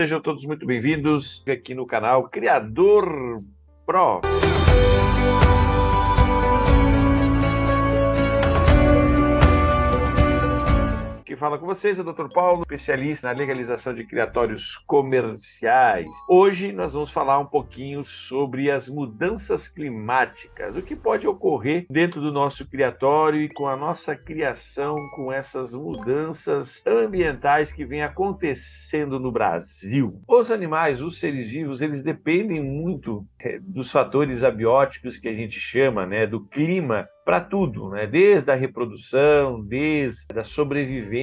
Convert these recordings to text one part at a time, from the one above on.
Sejam todos muito bem-vindos aqui no canal Criador Pro. Quem fala com vocês é o Dr. Paulo, especialista na legalização de criatórios comerciais. Hoje nós vamos falar um pouquinho sobre as mudanças climáticas, o que pode ocorrer dentro do nosso criatório e com a nossa criação, com essas mudanças ambientais que vêm acontecendo no Brasil. Os animais, os seres vivos, eles dependem muito dos fatores abióticos que a gente chama, do clima, para tudo, desde a reprodução, desde a sobrevivência,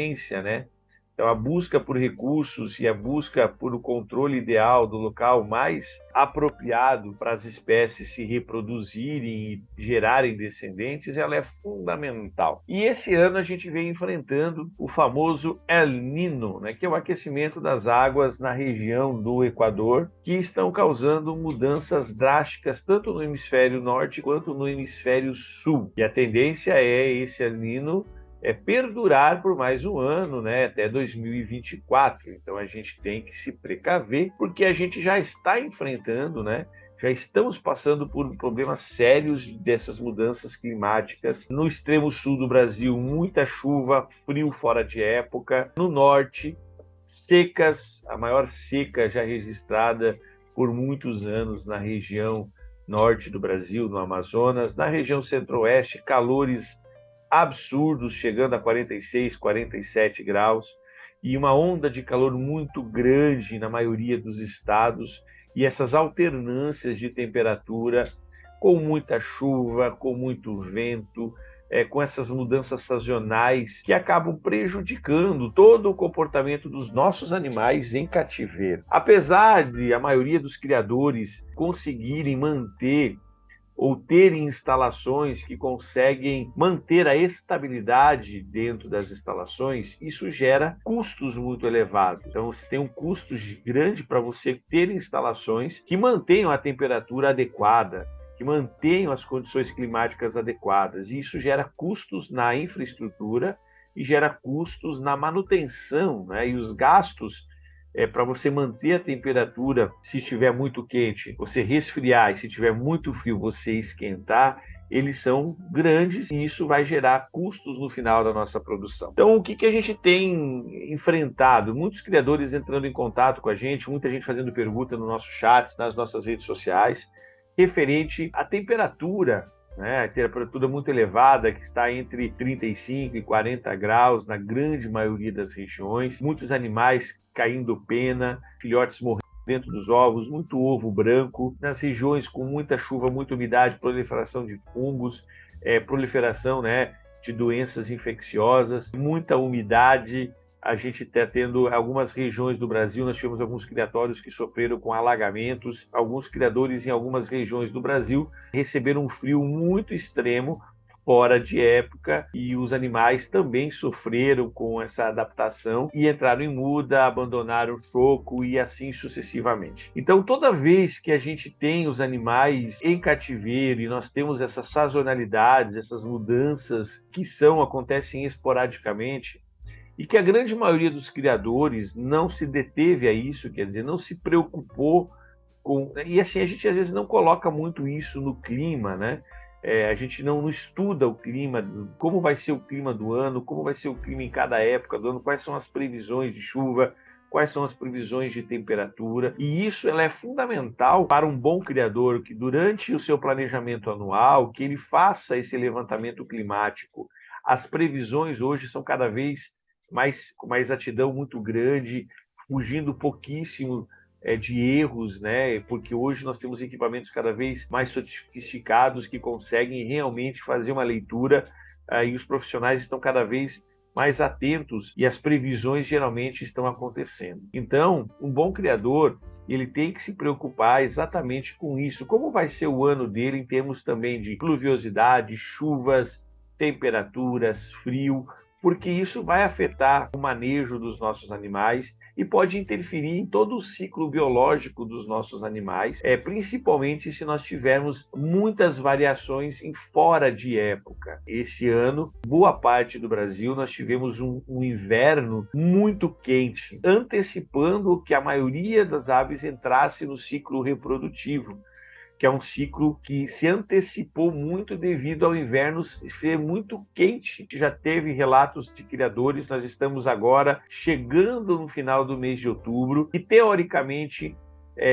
Então, a busca por recursos e a busca por o controle ideal do local mais apropriado para as espécies se reproduzirem e gerarem descendentes, ela é fundamental. E esse ano a gente vem enfrentando o famoso El Niño, que é o aquecimento das águas na região do Equador, que estão causando mudanças drásticas tanto no hemisfério norte quanto no hemisfério sul. E a tendência é esse El Niño perdurar por mais um ano, até 2024. Então a gente tem que se precaver, porque a gente já está enfrentando, já estamos passando por problemas sérios dessas mudanças climáticas. No extremo sul do Brasil, muita chuva, frio fora de época. No norte, secas, a maior seca já registrada por muitos anos na região norte do Brasil, no Amazonas. Na região centro-oeste, calores absurdos, chegando a 46, 47 graus, e uma onda de calor muito grande na maioria dos estados, e essas alternâncias de temperatura, com muita chuva, com muito vento, com essas mudanças sazonais que acabam prejudicando todo o comportamento dos nossos animais em cativeiro. Apesar de a maioria dos criadores conseguirem manter ou terem instalações que conseguem manter a estabilidade dentro das instalações, isso gera custos muito elevados. Então, você tem um custo grande para você ter instalações que mantenham a temperatura adequada, que mantenham as condições climáticas adequadas. E isso gera custos na infraestrutura e gera custos na manutenção, E os gastos para você manter a temperatura, se estiver muito quente, você resfriar, e se estiver muito frio, você esquentar, eles são grandes e isso vai gerar custos no final da nossa produção. Então, o que a gente tem enfrentado? Muitos criadores entrando em contato com a gente, muita gente fazendo pergunta no nosso chat, nas nossas redes sociais, referente à temperatura, a temperatura muito elevada, que está entre 35 e 40 graus na grande maioria das regiões, muitos animais caindo pena, filhotes morrendo dentro dos ovos, muito ovo branco, nas regiões com muita chuva, muita umidade, proliferação de fungos, proliferação de doenças infecciosas, muita umidade. A gente está tendo algumas regiões do Brasil, nós tivemos alguns criatórios que sofreram com alagamentos, alguns criadores em algumas regiões do Brasil receberam um frio muito extremo, fora de época, e os animais também sofreram com essa adaptação e entraram em muda, abandonaram o choco e assim sucessivamente. Então, toda vez que a gente tem os animais em cativeiro e nós temos essas sazonalidades, essas mudanças que acontecem esporadicamente, e que a grande maioria dos criadores não se deteve a isso, quer dizer, não se preocupou com... E assim, a gente às vezes não coloca muito isso no clima, a gente não estuda o clima, como vai ser o clima do ano, como vai ser o clima em cada época do ano, quais são as previsões de chuva, quais são as previsões de temperatura. E isso é fundamental para um bom criador, que durante o seu planejamento anual, que ele faça esse levantamento climático. As previsões hoje são cada vez com uma exatidão muito grande, fugindo pouquíssimo de erros, porque hoje nós temos equipamentos cada vez mais sofisticados que conseguem realmente fazer uma leitura e os profissionais estão cada vez mais atentos e as previsões geralmente estão acontecendo. Então, um bom criador, ele tem que se preocupar exatamente com isso. Como vai ser o ano dele em termos também de pluviosidade, chuvas, temperaturas, frio, porque isso vai afetar o manejo dos nossos animais e pode interferir em todo o ciclo biológico dos nossos animais, principalmente se nós tivermos muitas variações em fora de época. Este ano, boa parte do Brasil, nós tivemos um inverno muito quente, antecipando que a maioria das aves entrasse no ciclo reprodutivo, que é um ciclo que se antecipou muito devido ao inverno ser muito quente. A gente já teve relatos de criadores, nós estamos agora chegando no final do mês de outubro, e teoricamente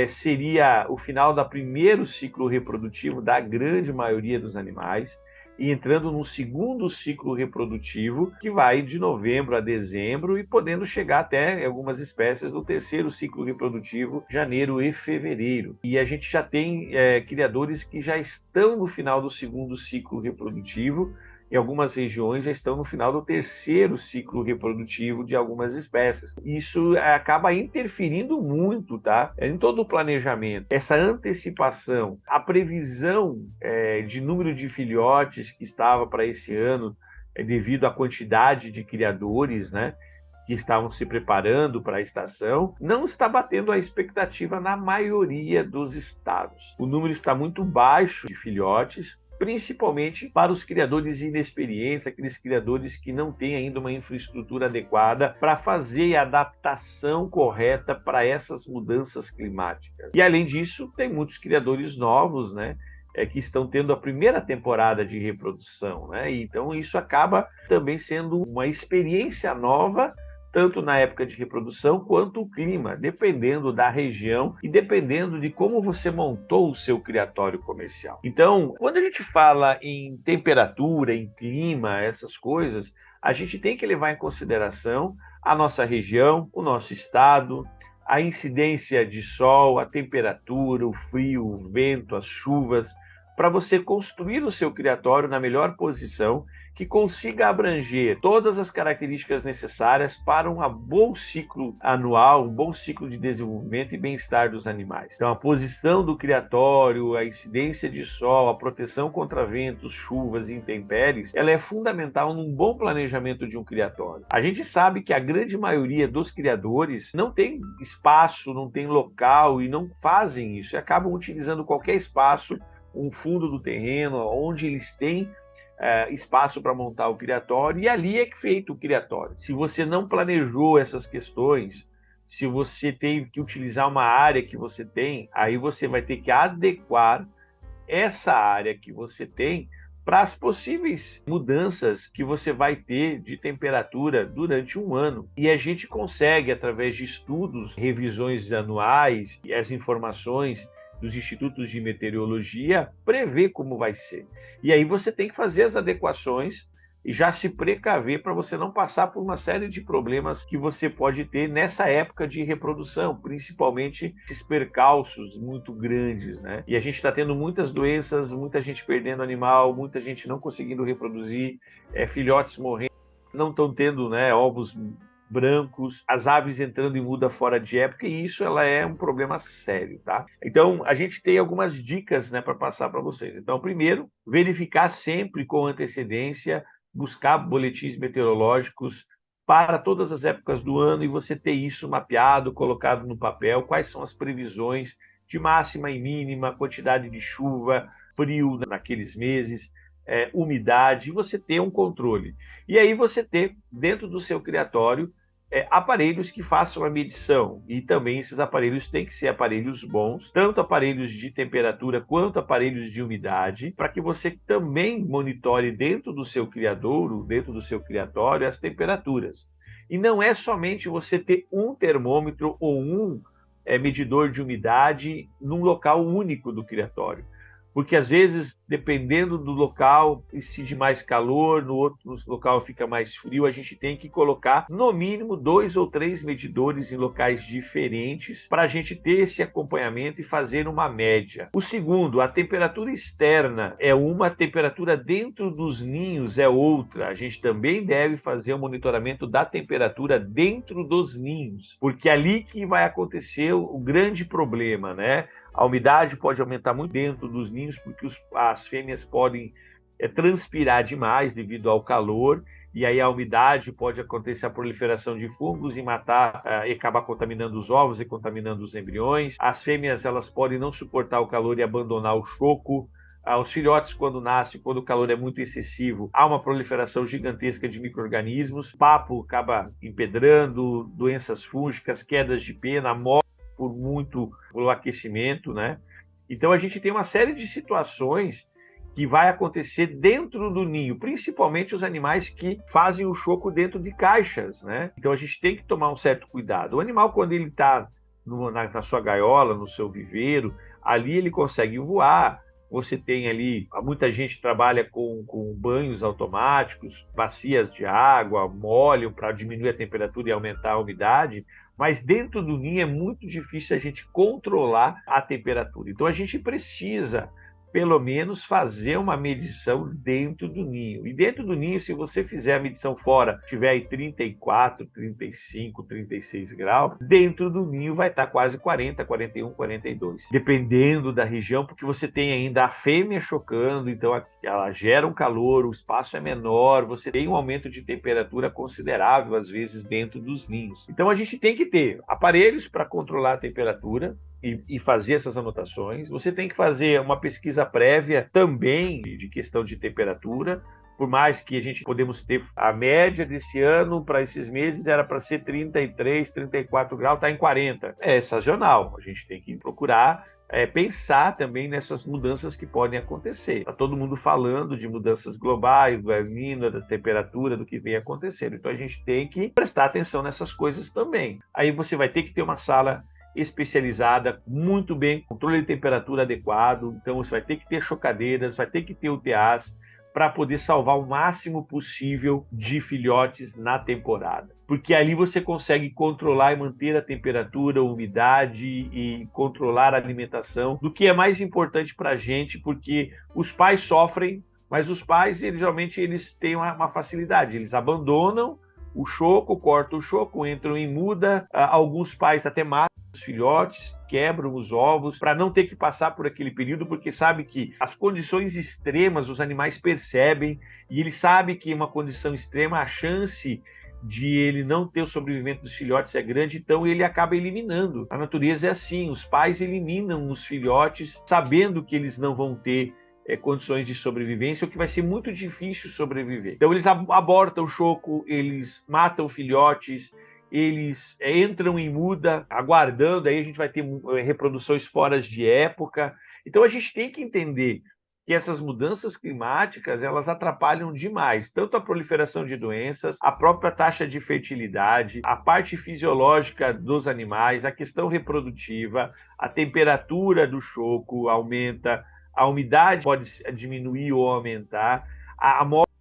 seria o final do primeiro ciclo reprodutivo da grande maioria dos animais, e entrando num segundo ciclo reprodutivo que vai de novembro a dezembro e podendo chegar até, em algumas espécies, no terceiro ciclo reprodutivo, janeiro e fevereiro. E a gente já tem criadores que já estão no final do segundo ciclo reprodutivo, em algumas regiões já estão no final do terceiro ciclo reprodutivo de algumas espécies. Isso acaba interferindo muito, tá? Em todo o planejamento. Essa antecipação, a previsão de número de filhotes que estava para esse ano, devido à quantidade de criadores, né, que estavam se preparando para a estação, não está batendo a expectativa na maioria dos estados. O número está muito baixo de filhotes, principalmente para os criadores inexperientes, aqueles criadores que não têm ainda uma infraestrutura adequada para fazer a adaptação correta para essas mudanças climáticas. E, além disso, tem muitos criadores novos, né, que estão tendo a primeira temporada de reprodução, né? Então, isso acaba também sendo uma experiência nova, tanto na época de reprodução quanto o clima, dependendo da região e dependendo de como você montou o seu criatório comercial. Então, quando a gente fala em temperatura, em clima, essas coisas, a gente tem que levar em consideração a nossa região, o nosso estado, a incidência de sol, a temperatura, o frio, o vento, as chuvas, para você construir o seu criatório na melhor posição, que consiga abranger todas as características necessárias para um bom ciclo anual, um bom ciclo de desenvolvimento e bem-estar dos animais. Então, a posição do criatório, a incidência de sol, a proteção contra ventos, chuvas e intempéries, ela é fundamental num bom planejamento de um criatório. A gente sabe que a grande maioria dos criadores não tem espaço, não tem local e não fazem isso, e acabam utilizando qualquer espaço, um fundo do terreno, onde eles têm espaço para montar o criatório, e ali é feito o criatório. Se você não planejou essas questões, se você tem que utilizar uma área que você tem, aí você vai ter que adequar essa área que você tem para as possíveis mudanças que você vai ter de temperatura durante um ano. E a gente consegue, através de estudos, revisões anuais e as informações dos institutos de meteorologia, prever como vai ser. E aí você tem que fazer as adequações e já se precaver para você não passar por uma série de problemas que você pode ter nessa época de reprodução, principalmente esses percalços muito grandes, né? E a gente está tendo muitas doenças, muita gente perdendo animal, muita gente não conseguindo reproduzir, filhotes morrendo, não estão tendo, né, ovos brancos, as aves entrando em muda fora de época, e isso é um problema sério, tá? Então, a gente tem algumas dicas, né, para passar para vocês. Então, primeiro, verificar sempre com antecedência, buscar boletins meteorológicos para todas as épocas do ano e você ter isso mapeado, colocado no papel, quais são as previsões de máxima e mínima, quantidade de chuva, frio naqueles meses, umidade, e você ter um controle. E aí você ter, dentro do seu criatório, aparelhos que façam a medição, e também esses aparelhos têm que ser aparelhos bons, tanto aparelhos de temperatura quanto aparelhos de umidade, para que você também monitore dentro do seu criadouro, dentro do seu criatório, as temperaturas. E não é somente você ter um termômetro ou um medidor de umidade num local único do criatório. Porque, às vezes, dependendo do local, incide mais calor, no outro local fica mais frio, a gente tem que colocar, no mínimo, 2 ou 3 medidores em locais diferentes para a gente ter esse acompanhamento e fazer uma média. O segundo, a temperatura externa é uma, a temperatura dentro dos ninhos é outra. A gente também deve fazer o monitoramento da temperatura dentro dos ninhos, porque é ali que vai acontecer o grande problema, né? A umidade pode aumentar muito dentro dos ninhos, porque as fêmeas podem transpirar demais devido ao calor, e aí a umidade pode acontecer a proliferação de fungos e matar e acabar contaminando os ovos e contaminando os embriões. As fêmeas elas podem não suportar o calor e abandonar o choco. Os filhotes, quando nascem, quando o calor é muito excessivo, há uma proliferação gigantesca de micro-organismos, o papo acaba empedrando, doenças fúngicas, quedas de pena, morte pelo aquecimento, né? Então a gente tem uma série de situações que vai acontecer dentro do ninho, principalmente os animais que fazem o choco dentro de caixas, né? Então a gente tem que tomar um certo cuidado. O animal, quando ele está na sua gaiola, no seu viveiro, ali ele consegue voar. Você tem ali, muita gente trabalha com banhos automáticos, bacias de água, molham para diminuir a temperatura e aumentar a umidade, mas dentro do ninho é muito difícil a gente controlar a temperatura. Então a gente precisa, pelo menos, fazer uma medição dentro do ninho. E dentro do ninho, se você fizer a medição fora, tiver aí 34, 35, 36 graus, dentro do ninho vai estar quase 40, 41, 42. Dependendo da região, porque você tem ainda a fêmea chocando, então ela gera um calor, o espaço é menor, você tem um aumento de temperatura considerável, às vezes, dentro dos ninhos. Então a gente tem que ter aparelhos para controlar a temperatura, e fazer essas anotações. Você tem que fazer uma pesquisa prévia também de questão de temperatura, por mais que a gente podemos ter a média desse ano para esses meses era para ser 33, 34 graus, está em 40. É sazonal, a gente tem que procurar pensar também nessas mudanças que podem acontecer. Está todo mundo falando de mudanças globais, do El Niño, da temperatura, do que vem acontecendo. Então a gente tem que prestar atenção nessas coisas também. Aí você vai ter que ter uma sala especializada, muito bem, controle de temperatura adequado, então você vai ter que ter chocadeiras, vai ter que ter UTAs para poder salvar o máximo possível de filhotes na temporada. Porque ali você consegue controlar e manter a temperatura, a umidade e controlar a alimentação, do que é mais importante para a gente, porque os pais sofrem, mas os pais, geralmente, eles têm uma facilidade, eles abandonam o choco, cortam o choco, entram em muda, alguns pais até matam os filhotes, quebram os ovos para não ter que passar por aquele período, porque sabe que as condições extremas os animais percebem e ele sabe que uma condição extrema, a chance de ele não ter o sobrevivimento dos filhotes é grande, então ele acaba eliminando. A natureza é assim, os pais eliminam os filhotes sabendo que eles não vão ter condições de sobrevivência, o que vai ser muito difícil sobreviver. Então eles abortam o choco, eles matam filhotes, eles entram em muda, aguardando, aí a gente vai ter reproduções fora de época. Então a gente tem que entender que essas mudanças climáticas, elas atrapalham demais, tanto a proliferação de doenças, a própria taxa de fertilidade, a parte fisiológica dos animais, a questão reprodutiva, a temperatura do choco aumenta, a umidade pode diminuir ou aumentar, a morte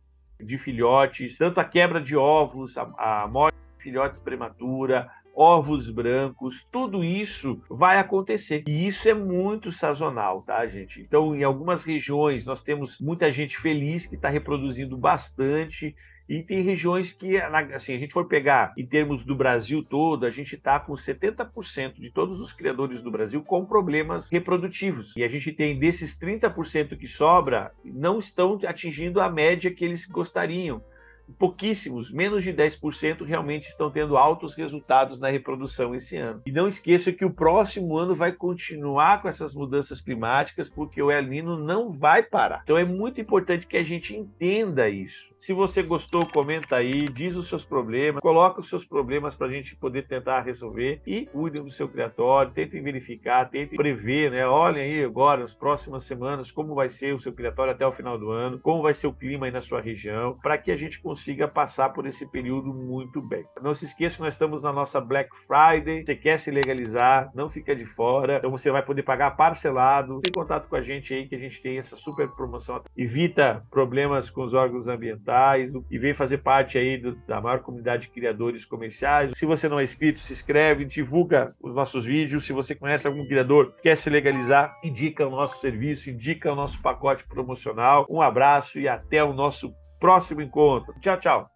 de filhotes, tanto a quebra de ovos, a morte filhotes prematura, ovos brancos, tudo isso vai acontecer. E isso é muito sazonal, tá, gente? Então, em algumas regiões, nós temos muita gente feliz que está reproduzindo bastante, e tem regiões que, assim, a gente for pegar em termos do Brasil todo, a gente está com 70% de todos os criadores do Brasil com problemas reprodutivos. E a gente tem desses 30% que sobra, não estão atingindo a média que eles gostariam. Pouquíssimos, menos de 10% realmente estão tendo altos resultados na reprodução esse ano. E não esqueça que o próximo ano vai continuar com essas mudanças climáticas, porque o El Niño não vai parar. Então é muito importante que a gente entenda isso. Se você gostou, comenta aí, diz os seus problemas, coloca os seus problemas para a gente poder tentar resolver e cuidem do seu criatório, tentem verificar, tentem prever, né? Olhem aí agora, nas próximas semanas, como vai ser o seu criatório até o final do ano, como vai ser o clima aí na sua região, para que a gente consiga passar por esse período muito bem. Não se esqueça que nós estamos na nossa Black Friday. Você quer se legalizar, não fica de fora. Então você vai poder pagar parcelado. Tem contato com a gente aí que a gente tem essa super promoção. Evita problemas com os órgãos ambientais e vem fazer parte aí da maior comunidade de criadores comerciais. Se você não é inscrito, se inscreve, divulga os nossos vídeos. Se você conhece algum criador que quer se legalizar, indica o nosso serviço, indica o nosso pacote promocional. Um abraço e até o nosso próximo encontro. Tchau, tchau.